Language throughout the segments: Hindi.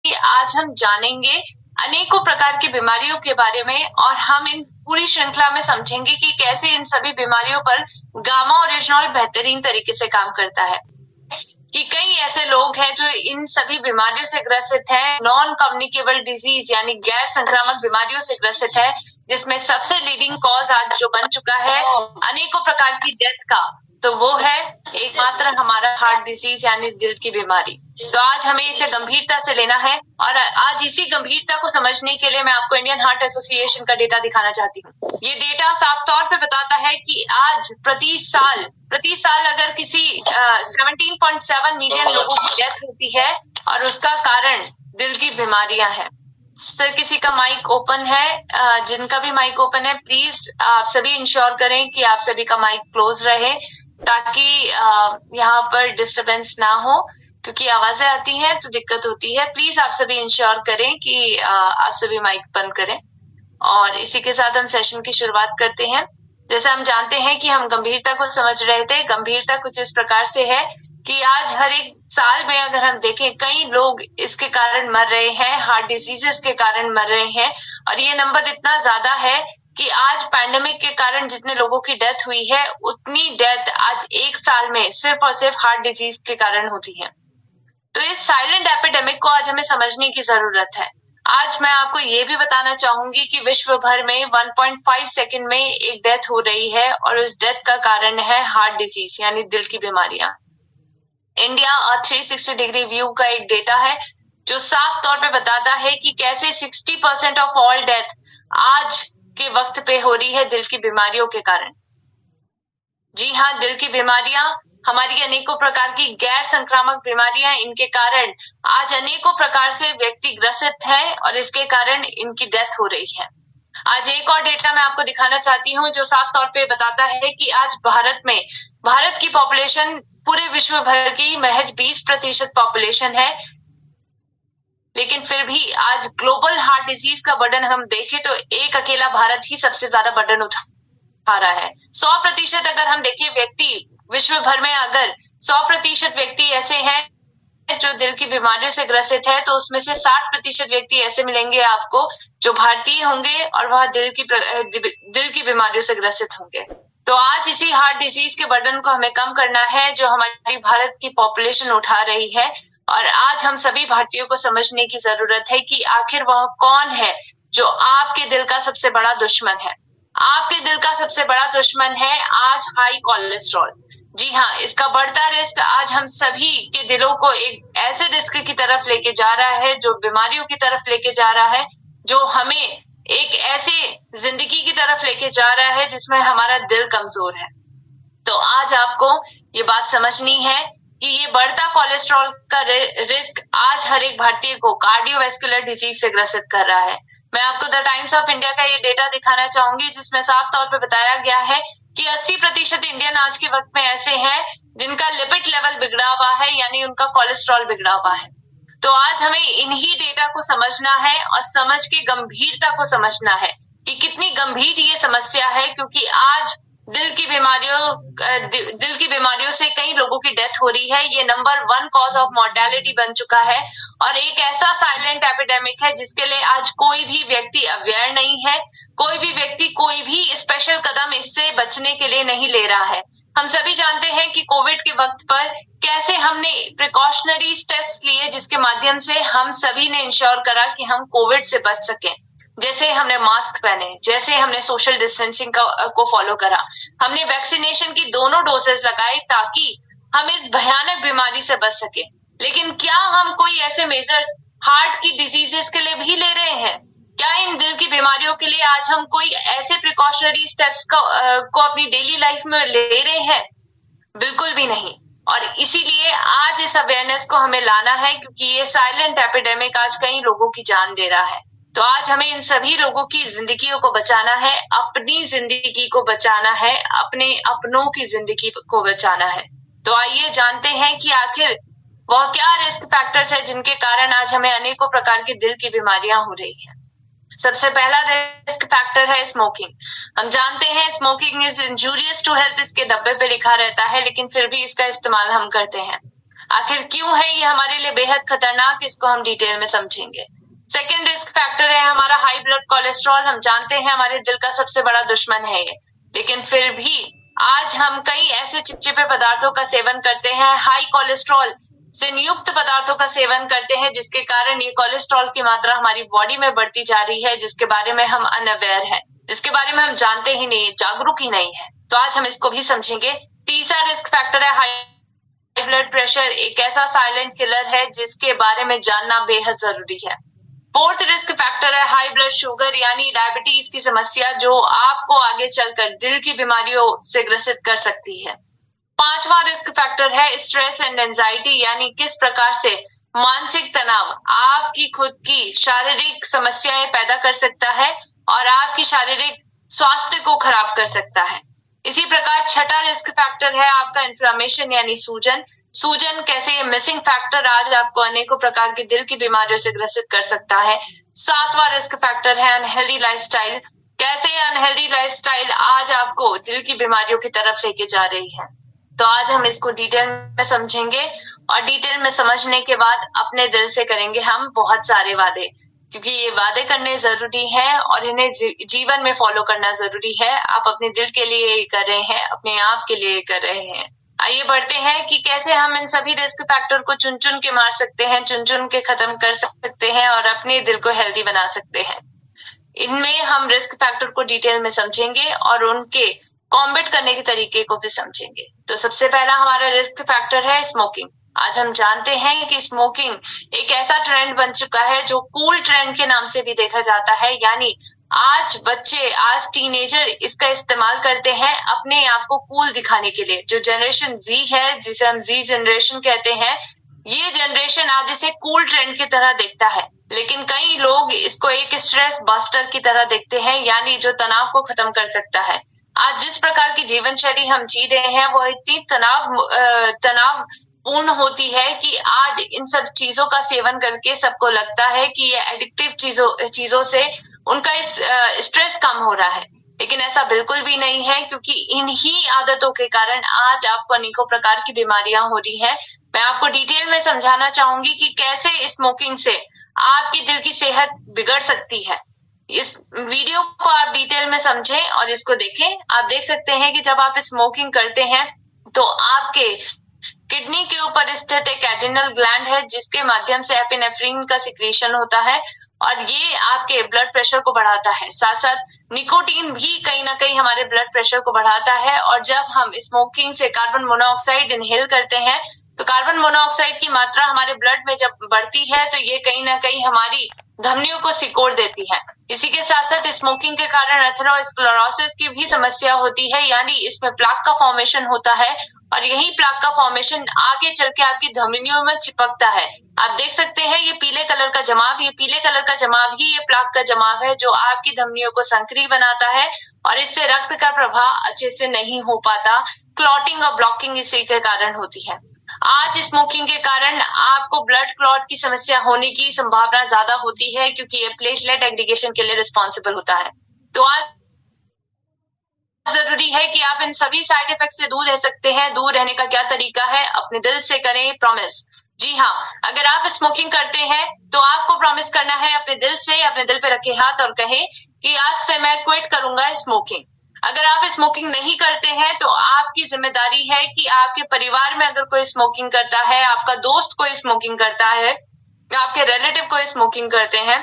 कि आज हम जानेंगे अनेकों प्रकार की बीमारियों के बारे में और हम इन पूरी श्रृंखला में समझेंगे कि कैसे इन सभी बीमारियों पर गामा ओरिजिनॉल बेहतरीन तरीके से काम करता है। कि कई ऐसे लोग हैं जो इन सभी बीमारियों से ग्रसित हैं, नॉन कम्युनिकेबल डिजीज यानी गैर संक्रामक बीमारियों से ग्रसित है, जिसमें सबसे लीडिंग कॉज आज जो बन चुका है अनेकों प्रकार की डेथ का, तो वो है एकमात्र हमारा हार्ट डिजीज यानी दिल की बीमारी। तो आज हमें इसे गंभीरता से लेना है और आज इसी गंभीरता को समझने के लिए मैं आपको इंडियन हार्ट एसोसिएशन का डेटा दिखाना चाहती हूँ। ये डेटा साफ तौर पे बताता है कि आज प्रति साल अगर किसी 17.7 मिलियन लोगों की डेथ होती है और उसका कारण दिल की बीमारियां हैं। सर किसी का माइक ओपन है? जिनका भी माइक ओपन है प्लीज आप सभी इंश्योर करें कि आप सभी का माइक क्लोज रहे ताकि यहाँ पर डिस्टरबेंस ना हो, क्योंकि आवाजें आती हैं तो दिक्कत होती है। प्लीज आप सभी इंश्योर करें कि आप सभी माइक बंद करें। और इसी के साथ हम सेशन की शुरुआत करते हैं। जैसे हम जानते हैं कि हम गंभीरता को समझ रहे थे। गंभीरता कुछ इस प्रकार से है कि आज हर एक साल में अगर हम देखें कई लोग इसके कारण मर रहे हैं, हार्ट डिजीजेस के कारण मर रहे हैं, और ये नंबर इतना ज्यादा है कि आज पैंडेमिक के कारण जितने लोगों की डेथ हुई है उतनी डेथ आज एक साल में सिर्फ और सिर्फ हार्ट डिजीज के कारण होती है। तो इस साइलेंट एपिडेमिक को आज हमें समझने की जरूरत है। आज मैं आपको ये भी बताना चाहूंगी कि विश्व भर में 1.5 सेकंड में एक डेथ हो रही है और उस डेथ का कारण है हार्ट डिजीज यानी दिल की बीमारियां। इंडिया 360 डिग्री व्यू का एक डेटा है जो साफ तौर पे बताता है कि कैसे 60% ऑफ ऑल डेथ आज के वक्त पे हो रही है दिल की बीमारियों के कारण। जी हाँ, दिल की बीमारियां हमारी अनेकों प्रकार की गैर संक्रामक बीमारियां, इनके कारण आज अनेकों प्रकार से व्यक्ति ग्रसित हैं और इसके कारण इनकी डेथ हो रही है। आज एक और डेटा मैं आपको दिखाना चाहती हूँ जो साफ तौर पे बताता है कि आज भारत की पॉपुलेशन पूरे विश्व भर की महज 20% पॉपुलेशन है, लेकिन फिर भी आज ग्लोबल हार्ट डिजीज का बर्डन हम देखें तो एक अकेला भारत ही सबसे ज्यादा बर्डन उठा रहा है। 100% अगर हम देखें व्यक्ति विश्व भर में अगर 100% व्यक्ति ऐसे हैं जो दिल की बीमारियों से ग्रसित है, तो उसमें से 60% व्यक्ति ऐसे मिलेंगे आपको जो भारतीय होंगे और वह दिल की बीमारियों से ग्रसित होंगे। तो आज इसी हार्ट डिजीज के बर्डन को हमें कम करना है जो हमारी भारत की पॉपुलेशन उठा रही है, और आज हम सभी भारतीयों को समझने की जरूरत है कि आखिर वह कौन है जो आपके दिल का सबसे बड़ा दुश्मन है। आपके दिल का सबसे बड़ा दुश्मन है आज हाई कोलेस्ट्रॉल। जी हाँ, इसका बढ़ता रिस्क आज हम सभी के दिलों को एक ऐसे रिस्क की तरफ लेके जा रहा है, जो बीमारियों की तरफ लेके जा रहा है, जो हमें एक ऐसे जिंदगी की तरफ लेके जा रहा है जिसमें हमारा दिल कमजोर है। तो आज आपको ये बात समझनी है कि ये बढ़ता कोलेस्ट्रॉल का रिस्क आज हर एक भारतीय को कार्डियोवैस्कुलर डिजीज से ग्रसित कर रहा है। मैं आपको द टाइम्स ऑफ इंडिया का ये डेटा दिखाना चाहूंगी जिसमें साफ तौर पे बताया गया है कि 80% इंडियन आज के वक्त में ऐसे हैं जिनका लिपिड लेवल बिगड़ा हुआ है, यानी उनका कोलेस्ट्रॉल बिगड़ा हुआ है। तो आज हमें इन्हीं डेटा को समझना है और समझ के गंभीरता को समझना है कि कितनी गंभीर ये समस्या है, क्योंकि आज दिल की बीमारियों से कई लोगों की डेथ हो रही है। ये नंबर 1 कॉज ऑफ मॉर्टेलिटी बन चुका है और एक ऐसा साइलेंट एपिडेमिक है जिसके लिए आज कोई भी व्यक्ति अवेयर नहीं है, कोई भी व्यक्ति कोई भी स्पेशल कदम इससे बचने के लिए नहीं ले रहा है। हम सभी जानते हैं कि कोविड के वक्त पर कैसे हमने प्रिकॉशनरी स्टेप्स लिए जिसके माध्यम से हम सभी ने इंश्योर करा कि हम कोविड से बच सकें। जैसे हमने मास्क पहने, जैसे हमने सोशल डिस्टेंसिंग को फॉलो करा, हमने वैक्सीनेशन की दोनों डोजेस लगाई ताकि हम इस भयानक बीमारी से बच सके। लेकिन क्या हम कोई ऐसे मेजर्स हार्ट की डिजीजेस के लिए भी ले रहे हैं? क्या इन दिल की बीमारियों के लिए आज हम कोई ऐसे प्रिकॉशनरी स्टेप्स को अपनी डेली लाइफ में ले रहे हैं? बिल्कुल भी नहीं। और इसीलिए आज इस अवेयरनेस को हमें लाना है, क्योंकि ये साइलेंट एपिडेमिक आज कई लोगों की जान दे रहा है। तो आज हमें इन सभी लोगों की जिंदगियों को बचाना है, अपनी जिंदगी को बचाना है, अपने अपनों की जिंदगी को बचाना है। तो आइए जानते हैं कि आखिर वह क्या रिस्क फैक्टर्स है जिनके कारण आज हमें अनेकों प्रकार की दिल की बीमारियां हो रही हैं। सबसे पहला रिस्क फैक्टर है स्मोकिंग। हम जानते हैं smoking is injurious to health, इसके डब्बे पे लिखा रहता है, लेकिन फिर भी इसका इस्तेमाल हम करते हैं। आखिर क्यों है ये हमारे लिए बेहद खतरनाक, इसको हम डिटेल में समझेंगे। सेकेंड रिस्क फैक्टर है हमारा हाई ब्लड कोलेस्ट्रॉल। हम जानते हैं हमारे दिल का सबसे बड़ा दुश्मन है ये, लेकिन फिर भी आज हम कई ऐसे चिपचिपे पदार्थों का सेवन करते हैं, हाई कोलेस्ट्रॉल से नियुक्त पदार्थों का सेवन करते हैं, जिसके कारण ये कोलेस्ट्रॉल की मात्रा हमारी बॉडी में बढ़ती जा रही है, जिसके बारे में हम अनअवेयर है, जिसके बारे में हम जानते ही नहीं, जागरूक ही नहीं है। तो आज हम इसको भी समझेंगे। तीसरा रिस्क फैक्टर है हाई ब्लड प्रेशर। एक ऐसा साइलेंट किलर है जिसके बारे में जानना बेहद जरूरी है। फोर्थ रिस्क फैक्टर है हाई ब्लड शुगर यानी डायबिटीज की समस्या, जो आपको आगे चलकर दिल की बीमारियों से ग्रसित कर सकती है। पांचवा रिस्क फैक्टर है स्ट्रेस एंड एंजाइटी, यानी किस प्रकार से मानसिक तनाव आपकी खुद की शारीरिक समस्याएं पैदा कर सकता है और आपकी शारीरिक स्वास्थ्य को खराब कर सकता है। इसी प्रकार छठा रिस्क फैक्टर है आपका इन्फ्लेमेशन यानी सूजन। सूजन कैसे ये मिसिंग फैक्टर आज आपको अनेकों प्रकार की दिल की बीमारियों से ग्रसित कर सकता है। सातवां रिस्क फैक्टर है अनहेल्दी लाइफस्टाइल। कैसे अनहेल्दी लाइफस्टाइल आज आपको दिल की बीमारियों की तरफ लेके जा रही है। तो आज हम इसको डिटेल में समझेंगे और डिटेल में समझने के बाद अपने दिल से करेंगे हम बहुत सारे वादे, क्योंकि ये वादे करने जरूरी है और इन्हें जीवन में फॉलो करना जरूरी है। आप अपने दिल के लिए कर रहे हैं, अपने आप के लिए कर रहे हैं। आइए बढ़ते हैं कि कैसे हम इन सभी रिस्क फैक्टर को चुन चुन के मार सकते हैं, चुन चुन के खत्म कर सकते हैं और अपने दिल को हेल्दी बना सकते हैं। इनमें हम रिस्क फैक्टर को डिटेल में समझेंगे और उनके कॉम्बैट करने के तरीके को भी समझेंगे। तो सबसे पहला हमारा रिस्क फैक्टर है स्मोकिंग। आज हम जानते हैं कि स्मोकिंग एक ऐसा ट्रेंड बन चुका है जो कूल ट्रेंड के नाम से भी देखा जाता है, यानी आज बच्चे, आज टीनेजर इसका इस्तेमाल करते हैं अपने आप को कूल दिखाने के लिए। जो जनरेशन जी है, जिसे हम जी जनरेशन कहते हैं, ये जनरेशन आज इसे कूल ट्रेंड की तरह देखता है, लेकिन कई लोग इसको एक स्ट्रेस बस्टर की तरह देखते हैं, यानी जो तनाव को खत्म कर सकता है। आज जिस प्रकार की जीवन शैली हम जी रहे हैं वो इतनी तनाव पूर्ण होती है कि आज इन सब चीजों का सेवन करके सबको लगता है कि ये एडिक्टिव चीजों से उनका इस स्ट्रेस कम हो रहा है, लेकिन ऐसा बिल्कुल भी नहीं है, क्योंकि इन्हीं आदतों के कारण आज आपको अनेकों प्रकार की बीमारियां हो रही है। मैं आपको डिटेल में समझाना चाहूंगी कि कैसे स्मोकिंग से आपकी दिल की सेहत बिगड़ सकती है। इस वीडियो को आप डिटेल में समझें और इसको देखें। आप देख सकते हैं कि जब आप स्मोकिंग करते हैं तो आपके किडनी के ऊपर स्थित एक एड्रिनल ग्लैंड है, जिसके माध्यम से एपिनेफ्रिन का सिक्रीशन होता है और ये आपके ब्लड प्रेशर को बढ़ाता है। साथ साथ निकोटीन भी कहीं ना कहीं हमारे ब्लड प्रेशर को बढ़ाता है, और जब हम स्मोकिंग से कार्बन मोनोऑक्साइड इनहेल करते हैं तो कार्बन मोनोऑक्साइड की मात्रा हमारे ब्लड में जब बढ़ती है तो ये कहीं ना कहीं हमारी धमनियों को सिकोड़ देती है। इसी के साथ साथ स्मोकिंग के कारण एथेरोस्क्लेरोसिस की भी समस्या होती है, यानी इसमें प्लाक का फॉर्मेशन होता है और यही प्लाक का फॉर्मेशन आगे चल के आपकी धमनियों में चिपकता है। आप देख सकते हैं ये पीले कलर का जमाव, ये पीले कलर का जमाव ही ये प्लाक का जमाव है जो आपकी धमनियों को संकरी बनाता है और इससे रक्त का प्रवाह अच्छे से नहीं हो पाता। क्लॉटिंग और ब्लॉकिंग इसी के कारण होती है। आज स्मोकिंग के कारण आपको ब्लड क्लॉट की समस्या होने की संभावना ज्यादा होती है, क्योंकि ये प्लेटलेट एग्रीगेशन के लिए रिस्पॉन्सिबल होता है। तो आज जरूरी है कि आप इन सभी साइड इफेक्ट से दूर रह सकते हैं। दूर रहने का क्या तरीका है? अपने दिल से करें प्रॉमिस। जी हाँ, अगर आप स्मोकिंग करते हैं तो आपको प्रॉमिस करना है अपने दिल से, अपने दिल पे रखे हाथ और कहे कि आज से मैं क्विट करूंगा स्मोकिंग। अगर आप स्मोकिंग नहीं करते हैं तो आपकी जिम्मेदारी है कि आपके परिवार में अगर कोई स्मोकिंग करता है, आपका दोस्त कोई स्मोकिंग करता है, आपके रिलेटिव कोई स्मोकिंग करते हैं,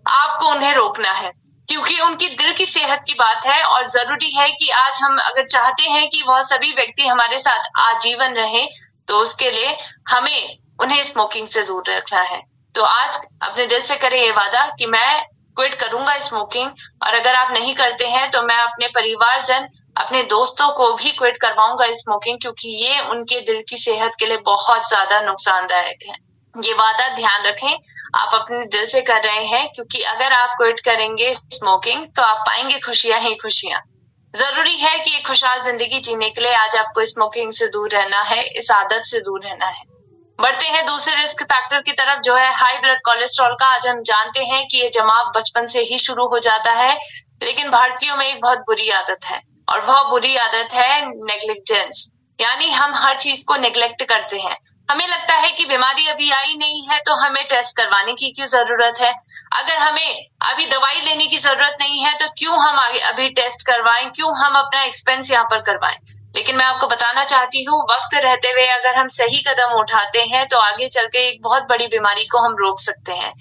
आपको उन्हें रोकना है, क्योंकि उनकी दिल की सेहत की बात है। और जरूरी है कि आज हम अगर चाहते हैं कि वह सभी व्यक्ति हमारे साथ आजीवन रहे, तो उसके लिए हमें उन्हें स्मोकिंग से दूर रखना है। तो आज अपने दिल से करें ये वादा कि मैं क्विट करूंगा स्मोकिंग, और अगर आप नहीं करते हैं तो मैं अपने परिवारजन, अपने दोस्तों को भी क्विट करवाऊंगा स्मोकिंग, क्योंकि ये उनके दिल की सेहत के लिए बहुत ज्यादा नुकसानदायक है। ये वादा ध्यान रखें, आप अपने दिल से कर रहे हैं, क्योंकि अगर आप क्विट करेंगे स्मोकिंग तो आप पाएंगे खुशियां ही खुशियां। जरूरी है कि एक खुशहाल जिंदगी जीने के लिए आज आपको स्मोकिंग से दूर रहना है, इस आदत से दूर रहना है। बढ़ते हैं दूसरे रिस्क फैक्टर की तरफ, जो है हाई ब्लड कोलेस्ट्रॉल का। आज हम जानते हैं कि ये जमाव बचपन से ही शुरू हो जाता है, लेकिन भारतीयों में एक बहुत बुरी आदत है, और वह बुरी आदत है नेग्लिजेंस, यानी हम हर चीज को नेग्लेक्ट करते हैं। हमें लगता है कि बीमारी अभी आई नहीं है तो हमें टेस्ट करवाने की क्यों जरूरत है। अगर हमें अभी दवाई लेने की जरूरत नहीं है तो क्यों हम आगे अभी टेस्ट करवाएं, क्यों हम अपना एक्सपेंस यहाँ पर करवाएं। लेकिन मैं आपको बताना चाहती हूँ, वक्त रहते हुए अगर हम सही कदम उठाते हैं तो आगे चल के एक बहुत बड़ी बीमारी को हम रोक सकते हैं।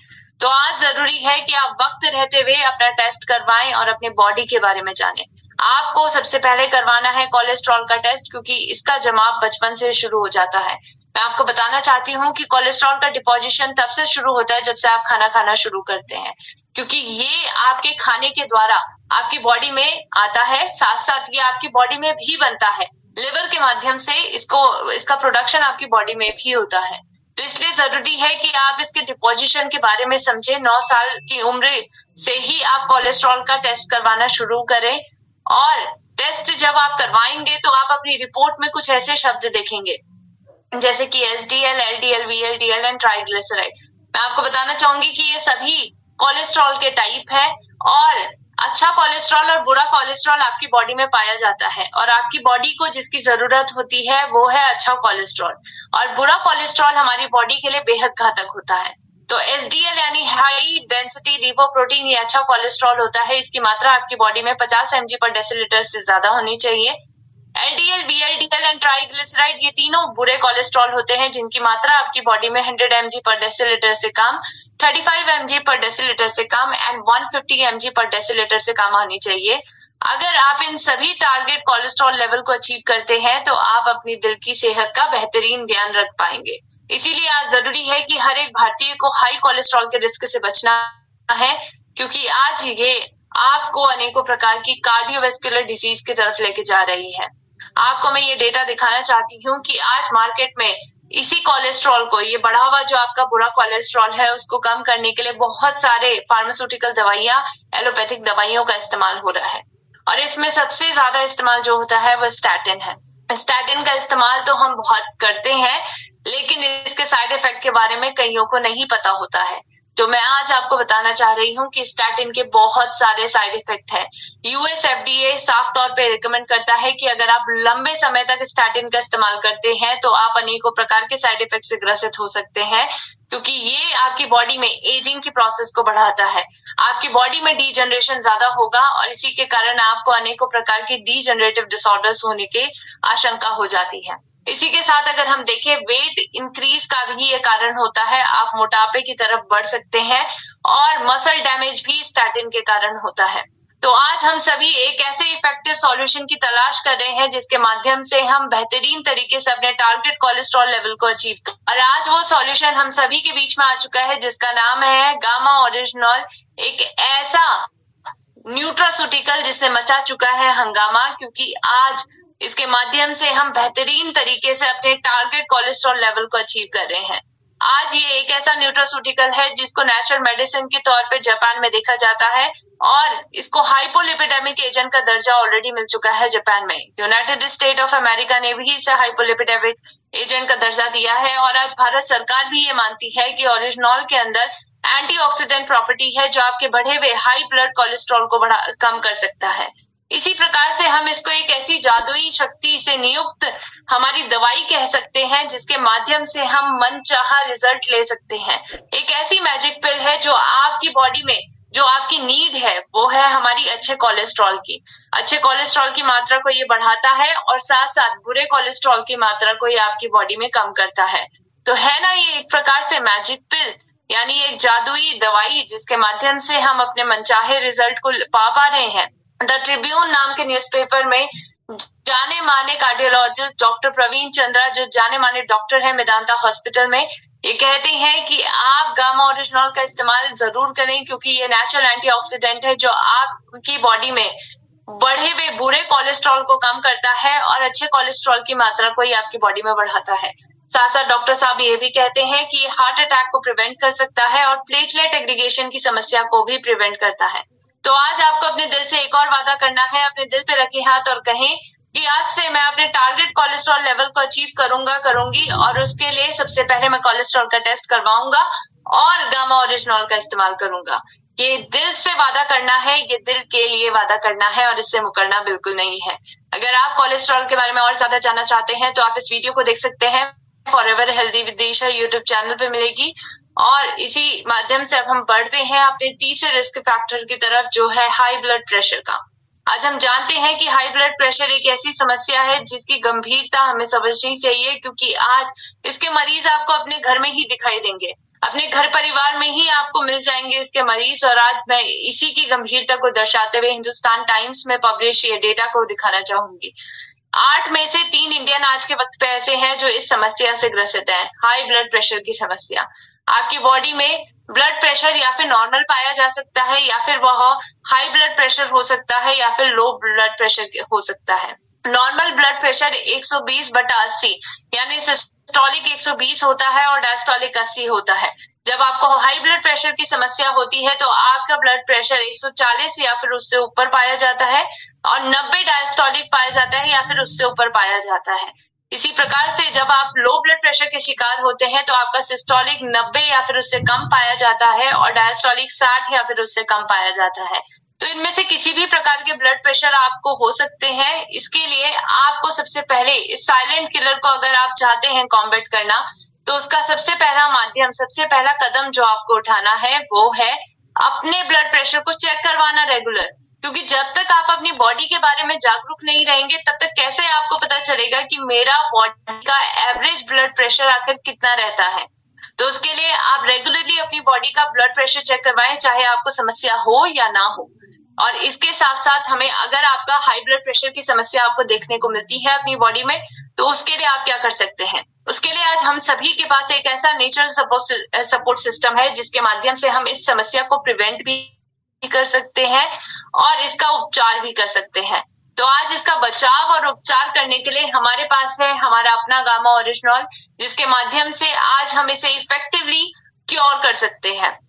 तो आज जरूरी है कि आप वक्त रहते हुए अपना टेस्ट करवाएं और अपने बॉडी के बारे में जानें। आपको सबसे पहले करवाना है कोलेस्ट्रॉल का टेस्ट, क्योंकि इसका जमाव बचपन से शुरू हो जाता है। मैं आपको बताना चाहती हूँ कि कोलेस्ट्रॉल का डिपोजिशन तब से शुरू होता है जब से आप खाना खाना शुरू करते हैं, क्योंकि ये आपके खाने के द्वारा आपकी बॉडी में आता है, साथ साथ ये आपकी बॉडी में भी बनता है। लिवर के माध्यम से इसका प्रोडक्शन आपकी बॉडी में भी होता है। तो इसलिए जरूरी है कि आप इसके डिपोजिशन के बारे में समझे। 9 साल की उम्र से ही आप कोलेस्ट्रॉल का टेस्ट करवाना शुरू करें, और टेस्ट जब आप करवाएंगे तो आप अपनी रिपोर्ट में कुछ ऐसे शब्द देखेंगे जैसे कि SDL, LDL, VLDL and triglyceride. मैं आपको बताना चाहूंगी कि ये सभी कोलेस्ट्रॉल के टाइप है, और अच्छा कोलेस्ट्रॉल और बुरा कोलेस्ट्रॉल आपकी बॉडी में पाया जाता है, और आपकी बॉडी को जिसकी जरूरत होती है वो है अच्छा कोलेस्ट्रॉल, और बुरा कोलेस्ट्रॉल हमारी बॉडी के लिए बेहद घातक होता है। तो एसडीएल यानी हाई डेंसिटी लिपोप्रोटीन, ये अच्छा कोलेस्ट्रॉल होता है। इसकी मात्रा आपकी बॉडी में 50 mg पर डेसीलीटर से ज्यादा होनी चाहिए। एलडीएल, वीएलडीएल एंड ट्राइग्लिसराइड, ये तीनों बुरे कोलेस्ट्रॉल होते हैं जिनकी मात्रा आपकी बॉडी में 100 mg पर डेसीलीटर से कम, 35 mg पर डेसीलीटर से कम एंड 150 mg पर डेसीलीटर से कम आनी चाहिए। अगर आप इन सभी टारगेट कोलेस्ट्रॉल लेवल को अचीव करते हैं तो आप अपनी दिल की सेहत का बेहतरीन ध्यान रख पाएंगे। इसीलिए आज जरूरी है कि हर एक भारतीय को हाई कोलेस्ट्रॉल के रिस्क से बचना है, क्योंकि आज ये आपको अनेकों प्रकार की कार्डियोवैस्कुलर डिजीज की तरफ लेके जा रही है। आपको मैं ये डेटा दिखाना चाहती हूँ कि आज मार्केट में इसी कोलेस्ट्रॉल को, ये बढ़ा हुआ जो आपका बुरा कोलेस्ट्रॉल है, उसको कम करने के लिए बहुत सारे फार्मास्यूटिकल दवाइयां, एलोपैथिक दवाइयों का इस्तेमाल हो रहा है, और इसमें सबसे ज्यादा इस्तेमाल जो होता है वो स्टैटिन है। स्टैटिन का इस्तेमाल तो हम बहुत करते हैं, लेकिन इसके साइड इफेक्ट के बारे में कईयों को नहीं पता होता है। तो मैं आज आपको बताना चाह रही हूँ कि स्टैटिन के बहुत सारे साइड इफेक्ट है। यूएस एफडीए साफ तौर पे रिकमेंड करता है कि अगर आप लंबे समय तक स्टैटिन का इस्तेमाल करते हैं तो आप अनेकों प्रकार के साइड इफेक्ट से ग्रसित हो सकते हैं, क्योंकि ये आपकी बॉडी में एजिंग की प्रोसेस को बढ़ाता है। आपकी बॉडी में डीजनरेशन ज्यादा होगा, और इसी के कारण आपको अनेकों प्रकार की डीजनरेटिव डिसऑर्डर्स होने की आशंका हो जाती है। इसी के साथ अगर हम देखें, वेट इंक्रीज का भी ये कारण होता है। आप मोटापे की तरफ बढ़ सकते हैं, और मसल डैमेज भी स्टैटिन के कारण होता है। तो आज हम सभी एक ऐसे इफेक्टिव सॉल्यूशन की तलाश कर रहे हैं जिसके माध्यम से हम बेहतरीन तरीके से अपने टारगेट कोलेस्ट्रॉल लेवल को अचीव करें। और आज वो सॉल्यूशन हम सभी के बीच में आ चुका है जिसका नाम है गामा ओरिजिनॉल, एक ऐसा न्यूट्रास्यूटिकल जिसने मचा चुका है हंगामा, क्योंकि आज इसके माध्यम से हम बेहतरीन तरीके से अपने टारगेट कोलेस्ट्रॉल लेवल को अचीव कर रहे हैं। आज ये एक ऐसा न्यूट्रास्यूटिकल है जिसको नेचुरल मेडिसिन के तौर पे जापान में देखा जाता है, और इसको हाइपोलिपिडेमिक एजेंट का दर्जा ऑलरेडी मिल चुका है जापान में। यूनाइटेड स्टेट ऑफ अमेरिका ने भी इसे हाइपोलिपिडेमिक एजेंट का दर्जा दिया है, और आज भारत सरकार भी ये मानती है कि ओरिजिनॉल के अंदर एंटीऑक्सीडेंट प्रॉपर्टी है जो आपके बढ़े हुए हाई ब्लड कोलेस्ट्रॉल को कम कर सकता है। इसी प्रकार से हम इसको एक ऐसी जादुई शक्ति से नियुक्त हमारी दवाई कह सकते हैं जिसके माध्यम से हम मनचाहा रिजल्ट ले सकते हैं। एक ऐसी मैजिक पिल है जो आपकी बॉडी में जो आपकी नीड है वो है हमारी अच्छे कोलेस्ट्रॉल की। अच्छे कोलेस्ट्रॉल की मात्रा को ये बढ़ाता है, और साथ साथ बुरे कोलेस्ट्रॉल की मात्रा को ये आपकी बॉडी में कम करता है। तो है ना ये एक प्रकार से मैजिक पिल, यानी एक जादुई दवाई जिसके माध्यम से हम अपने मनचाहे रिजल्ट को पा रहे हैं। द ट्रिब्यून नाम के न्यूज़पेपर में जाने माने कार्डियोलॉजिस्ट डॉक्टर प्रवीण चंद्रा, जो जाने माने डॉक्टर है मेदांता हॉस्पिटल में, ये कहते हैं कि आप गामा ओरिजिनॉल का इस्तेमाल जरूर करें, क्योंकि ये नेचुरल एंटीऑक्सीडेंट है जो आपकी बॉडी में बढ़े हुए बुरे कोलेस्ट्रॉल को कम करता है और अच्छे कोलेस्ट्रॉल की मात्रा को ये आपकी बॉडी में बढ़ाता है। साथ साथ डॉक्टर साहब ये भी कहते हैं कि हार्ट अटैक को प्रिवेंट कर सकता है और प्लेटलेट एग्रीगेशन की समस्या को भी प्रिवेंट करता है। तो आज आपको अपने दिल से एक और वादा करना है। अपने दिल पे रखे हाथ और कहें कि आज से मैं अपने टारगेट कोलेस्ट्रॉल लेवल को अचीव करूंगी, और उसके लिए सबसे पहले मैं कोलेस्ट्रॉल का टेस्ट करवाऊंगा और गामा ओरिजिनॉल का इस्तेमाल करूंगा। ये दिल से वादा करना है, ये दिल के लिए वादा करना है, और इससे मुकरना बिल्कुल नहीं है। अगर आप कोलेस्ट्रॉल के बारे में और ज्यादा जानना चाहते हैं तो आप इस वीडियो को देख सकते हैं। Forever healthy with Disha YouTube channel पे मिलेगी। और इसी माध्यम से अब हम बढ़ते हैं अपने तीसरे रिस्क फैक्टर की तरफ, जो है हाई ब्लड प्रेशर का। आज हम जानते हैं कि हाई ब्लड प्रेशर एक ऐसी समस्या है जिसकी गंभीरता हमें समझनी चाहिए, क्योंकि आज इसके मरीज आपको अपने घर में ही दिखाई देंगे, अपने घर परिवार में ही आपको मिल जाएंगे इसके मरीज। और आज मैं इसी की गंभीरता को दर्शाते हुए हिंदुस्तान टाइम्स में पब्लिश ये डेटा को दिखाना चाहूंगी। 8 में से 3 इंडियन आज के वक्त पे ऐसे हैं जो इस समस्या से ग्रसित हैं, हाई ब्लड प्रेशर की समस्या। आपकी बॉडी में ब्लड प्रेशर या फिर नॉर्मल पाया जा सकता है, या फिर वह हाई ब्लड प्रेशर हो सकता है, या फिर लो ब्लड प्रेशर हो सकता है। नॉर्मल ब्लड प्रेशर 120/80 यानी सिस्टोलिक 120 होता है और डायस्टोलिक 80 होता है। जब आपको हाई ब्लड प्रेशर की समस्या होती है तो आपका ब्लड प्रेशर 140 या फिर उससे ऊपर पाया जाता है, और 90 डायस्टोलिक पाया जाता है या फिर उससे ऊपर पाया जाता है। इसी प्रकार से जब आप लो ब्लड प्रेशर के शिकार होते हैं तो आपका सिस्टोलिक 90 या फिर उससे कम पाया जाता है, और डायस्टोलिक 60 या फिर उससे कम पाया जाता है। तो इनमें से किसी भी प्रकार के ब्लड प्रेशर आपको हो सकते हैं। इसके लिए आपको सबसे पहले इस साइलेंट किलर को अगर आप चाहते हैं कॉम्बैट करना, तो उसका सबसे पहला माध्यम, सबसे पहला कदम जो आपको उठाना है वो है अपने ब्लड प्रेशर को चेक करवाना रेगुलर। क्योंकि जब तक आप अपनी बॉडी के बारे में जागरूक नहीं रहेंगे तब तक कैसे आपको पता चलेगा कि मेरा बॉडी का एवरेज ब्लड प्रेशर आखिर कितना रहता है। तो उसके लिए आप रेगुलरली अपनी बॉडी का ब्लड प्रेशर चेक करवाएं, चाहे आपको समस्या हो या ना हो। और इसके साथ साथ हमें, अगर आपका हाई ब्लड प्रेशर की समस्या आपको देखने को मिलती है अपनी बॉडी में, तो उसके लिए आप क्या कर सकते हैं। उसके लिए आज हम सभी के पास एक ऐसा नेचुरल सपोर्ट सिस्टम है जिसके माध्यम से हम इस समस्या को प्रिवेंट भी कर सकते हैं और इसका उपचार भी कर सकते हैं। तो आज इसका बचाव और उपचार करने के लिए हमारे पास है हमारा अपना गामा ओरिजिनॉल, जिसके माध्यम से आज हम इसे इफेक्टिवली क्योर कर सकते हैं।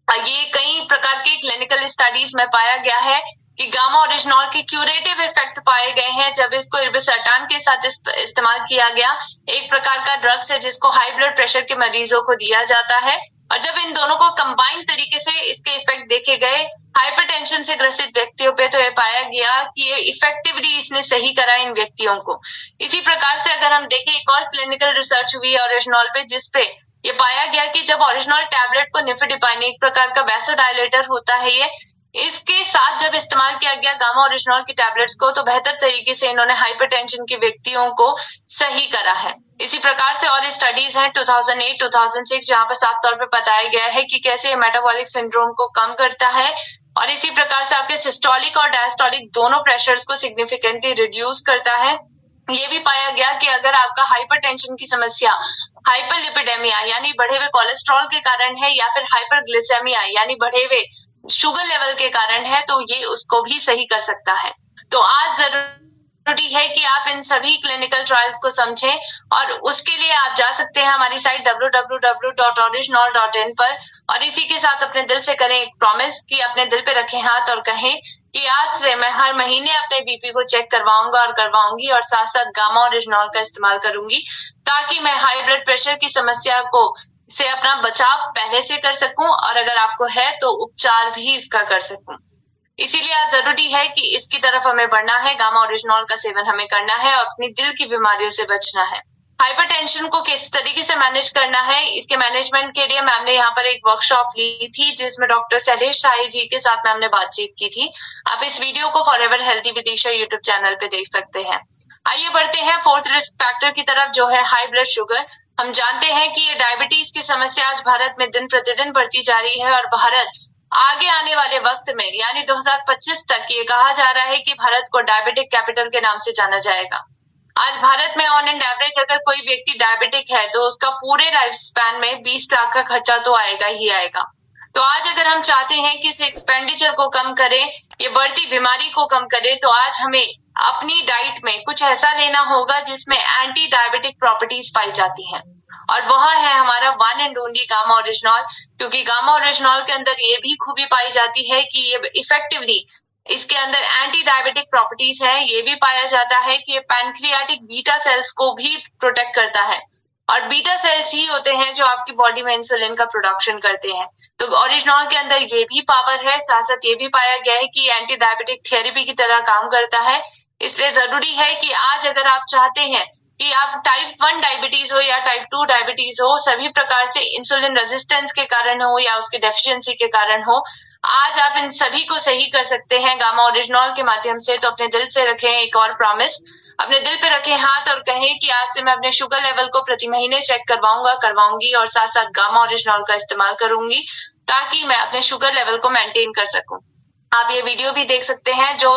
ये कई प्रकार के क्लिनिकल स्टडीज में पाया गया है कि गामा ओरिजिनॉल के क्यूरेटिव इफेक्ट पाए गए हैं जब इसको इर्बिसर्टान के साथ इस्तेमाल किया गया। एक प्रकार का ड्रग्स है जिसको हाई ब्लड प्रेशर के मरीजों को दिया जाता है, और जब इन दोनों को कंबाइंड तरीके से इसके इफेक्ट देखे गए हाइपरटेंशन से ग्रसित व्यक्तियों पे, तो ये पाया गया कि ये इफेक्टिवली इसने सही करा इन व्यक्तियों को। इसी प्रकार से अगर हम देखें, एक और क्लिनिकल रिसर्च हुई है ओरिजिनॉल पे, जिसपे ये पाया गया कि जब ओरिजिनॉल टैबलेट को निफेडिपाइन, एक प्रकार का वैसोडायलेटर होता है ये, इसके साथ जब इस्तेमाल किया गया गामा ओरिजिनॉल की टैबलेट्स को, तो बेहतर तरीके से इन्होंने हाइपरटेंशन के व्यक्तियों को सही करा है। इसी प्रकार से और स्टडीज हैं 2008, 2006, जहां पर साफ तौर पे बताया गया है कि कैसे मेटाबॉलिक सिंड्रोम को कम करता है, और इसी प्रकार से आपके सिस्टोलिक और डायस्टोलिक दोनों प्रेशर्स को सिग्निफिकेंटली रिड्यूस करता है। ये भी पाया गया कि अगर आपका हाइपरटेंशन की समस्या हाइपरलिपिडेमिया यानी बढ़े हुए कोलेस्ट्रॉल के कारण है, या फिर हाइपरग्लिसेमिया यानी बढ़े हुए शुगर लेवल के कारण है, तो ये उसको भी सही कर सकता है। तो आज जरूरी है कि आप इन सभी क्लिनिकल ट्रायल्स को समझें, और उसके लिए आप जा सकते हैं हमारी साइट www.original.in पर, और इसी के साथ अपने दिल से करें एक प्रॉमिस कि अपने दिल पे रखें हाथ और कहें कि आज से मैं हर महीने अपने बीपी को चेक करवाऊंगा और करवाऊंगी, और साथ साथ गामा ओरिजिनॉल का इस्तेमाल करूंगी, ताकि मैं हाई ब्लड प्रेशर की समस्या को से अपना बचाव पहले से कर सकूं, और अगर आपको है तो उपचार भी इसका कर सकूं। इसीलिए आज जरूरी है कि इसकी तरफ हमें बढ़ना है, गामा ओरिजिनॉल का सेवन हमें करना है और अपनी दिल की बीमारियों से बचना है। हाइपरटेंशन को किस तरीके से मैनेज करना है, इसके मैनेजमेंट के लिए मैम ने यहाँ पर एक वर्कशॉप ली थी, जिसमें डॉक्टर शैलेश शाही जी के साथ मैम ने बातचीत की थी। आप इस वीडियो को forever healthy with Disha YouTube channel पे देख सकते हैं। आइए बढ़ते हैं फोर्थ रिस्क फैक्टर की तरफ, जो है हाई ब्लड शुगर। हम जानते हैं कि ये डायबिटीज की समस्या आज भारत में दिन प्रतिदिन बढ़ती जा रही है, और भारत आगे आने वाले वक्त में यानी 2025 तक ये कहा जा रहा है कि भारत को डायबिटिक कैपिटल के नाम से जाना जाएगा। आज भारत में ऑन एंड एवरेज अगर कोई व्यक्ति डायबिटिक है तो उसका पूरे लाइफ स्पैन में 20 लाख का खर्चा तो आएगा ही आएगा। तो आज अगर हम चाहते हैं कि इस एक्सपेंडिचर को कम करें, ये बढ़ती बीमारी को कम करें, तो आज हमें अपनी डाइट में कुछ ऐसा लेना होगा जिसमें एंटी डायबिटिक प्रॉपर्टीज पाई जाती हैं, और वह है हमारा one and only gamma oryzanol. क्योंकि गामा ओरिजिनॉल के अंदर ये भी खूबी पाई जाती है कि ये इफेक्टिवली, इसके अंदर एंटी डायबिटिक प्रॉपर्टीज है। ये भी पाया जाता है कि ये पैनक्रियाटिक बीटा सेल्स को भी प्रोटेक्ट करता है, और बीटा सेल्स ही होते हैं जो आपकी बॉडी में इंसुलिन का प्रोडक्शन करते हैं। तो ओरिजिनॉल के अंदर ये भी पावर है, साथ साथ ये भी पाया गया है कि एंटी डायबिटिक थेरेपी की तरह काम करता है। इसलिए जरूरी है कि आज अगर आप चाहते हैं कि आप टाइप 1 डायबिटीज हो या टाइप 2 डायबिटीज हो, सभी प्रकार से इंसुलिन रेजिस्टेंस के कारण हो या उसके डेफिशिएंसी के कारण हो, आज आप इन सभी को सही कर सकते हैं गामा ओरिजिनॉल के माध्यम से। तो अपने दिल से रखें एक और प्रॉमिस, अपने दिल पे रखें हाथ और कहें कि आज से मैं अपने शुगर लेवल को प्रति महीने चेक करवाऊंगी और साथ साथ गामा ओरिजिनॉल का इस्तेमाल करूंगी ताकि मैं अपने शुगर लेवल को मेंटेन कर सकूं। आप ये वीडियो भी देख सकते हैं जो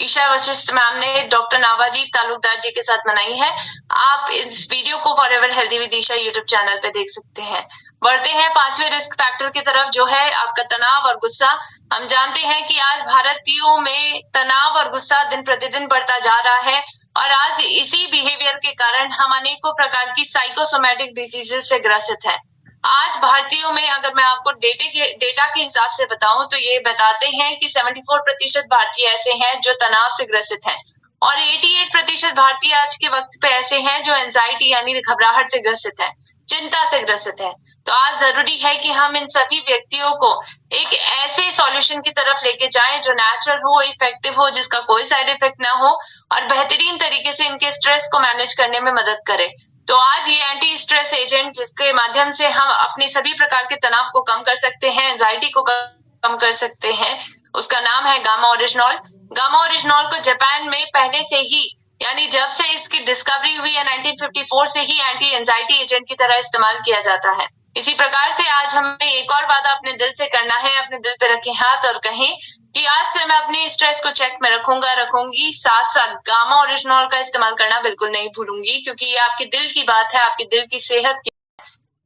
ईशा वशिष्ठ मैम ने डॉक्टर नावाजी तालुकदार जी के साथ बनाई है। आप इस वीडियो को forever healthy with Isha YouTube channel पे देख सकते हैं। बढ़ते हैं 5वें रिस्क फैक्टर की तरफ, जो है आपका तनाव और गुस्सा। हम जानते हैं कि आज भारतीयों में तनाव और गुस्सा दिन प्रतिदिन बढ़ता जा रहा है और आज इसी बिहेवियर के कारण हम अनेकों प्रकार की साइकोसोमैटिक डिजीजेस से ग्रसित हैं। आज भारतीयों में अगर मैं आपको डेटा के हिसाब से बताऊं तो ये बताते हैं कि 74% भारतीय ऐसे हैं जो तनाव से ग्रसित हैं और 88% भारतीय आज के वक्त पे ऐसे हैं जो एंजाइटी यानी घबराहट से ग्रसित हैं, चिंता से ग्रसित हैं। तो आज जरूरी है कि हम इन सभी व्यक्तियों को एक ऐसे सॉल्यूशन की तरफ लेके जाएं जो नेचुरल हो, इफेक्टिव हो, जिसका कोई साइड इफेक्ट ना हो और बेहतरीन तरीके से इनके स्ट्रेस को मैनेज करने में मदद करे। तो आज ये एंटी स्ट्रेस एजेंट जिसके माध्यम से हम अपने सभी प्रकार के तनाव को कम कर सकते हैं, एंजाइटी को कम कर सकते हैं, उसका नाम है गामा ओरिजिनॉल। गामा ओरिजिनॉल को जापान में पहले से ही यानी जब से इसकी डिस्कवरी हुई है 1954 से ही एंटी एंजाइटी एजेंट की तरह इस्तेमाल किया जाता है। इसी प्रकार से आज हमें एक और वादा अपने दिल से करना है, अपने दिल पे रखें हाथ और कहें कि आज से मैं अपने स्ट्रेस को चेक में रखूंगी, साथ साथ गामा ओरिजिनॉल का इस्तेमाल करना बिल्कुल नहीं भूलूंगी, क्योंकि ये आपके दिल की बात है, आपके दिल की सेहत की।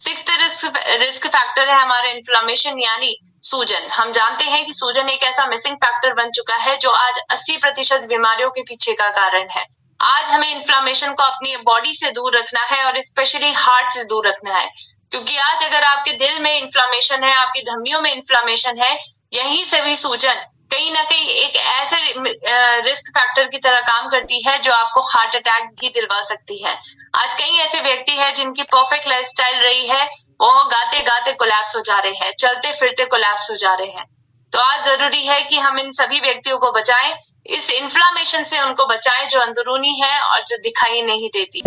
6th रिस्क फैक्टर है हमारा इन्फ्लामेशन यानी सूजन। हम जानते हैं कि सूजन एक ऐसा मिसिंग फैक्टर बन चुका है जो आज 80% बीमारियों के पीछे का कारण है। आज हमें इन्फ्लामेशन को अपनी बॉडी से दूर रखना है और स्पेशली हार्ट से दूर रखना है, क्योंकि आज अगर आपके दिल में इन्फ्लामेशन है, आपकी धमनियों में इन्फ्लामेशन है, यहीं से भी सूजन कहीं ना कहीं एक ऐसे रिस्क फैक्टर की तरह काम करती है जो आपको हार्ट अटैक भी दिलवा सकती है। आज कई ऐसे व्यक्ति हैं जिनकी परफेक्ट लाइफस्टाइल रही है, वो गाते गाते कोलैप्स हो जा रहे हैं, चलते फिरते कोलैप्स हो जा रहे हैं। तो आज जरूरी है कि हम इन सभी व्यक्तियों को बचाएं, इस इन्फ्लामेशन से उनको बचाएं जो अंदरूनी है और जो दिखाई नहीं देती।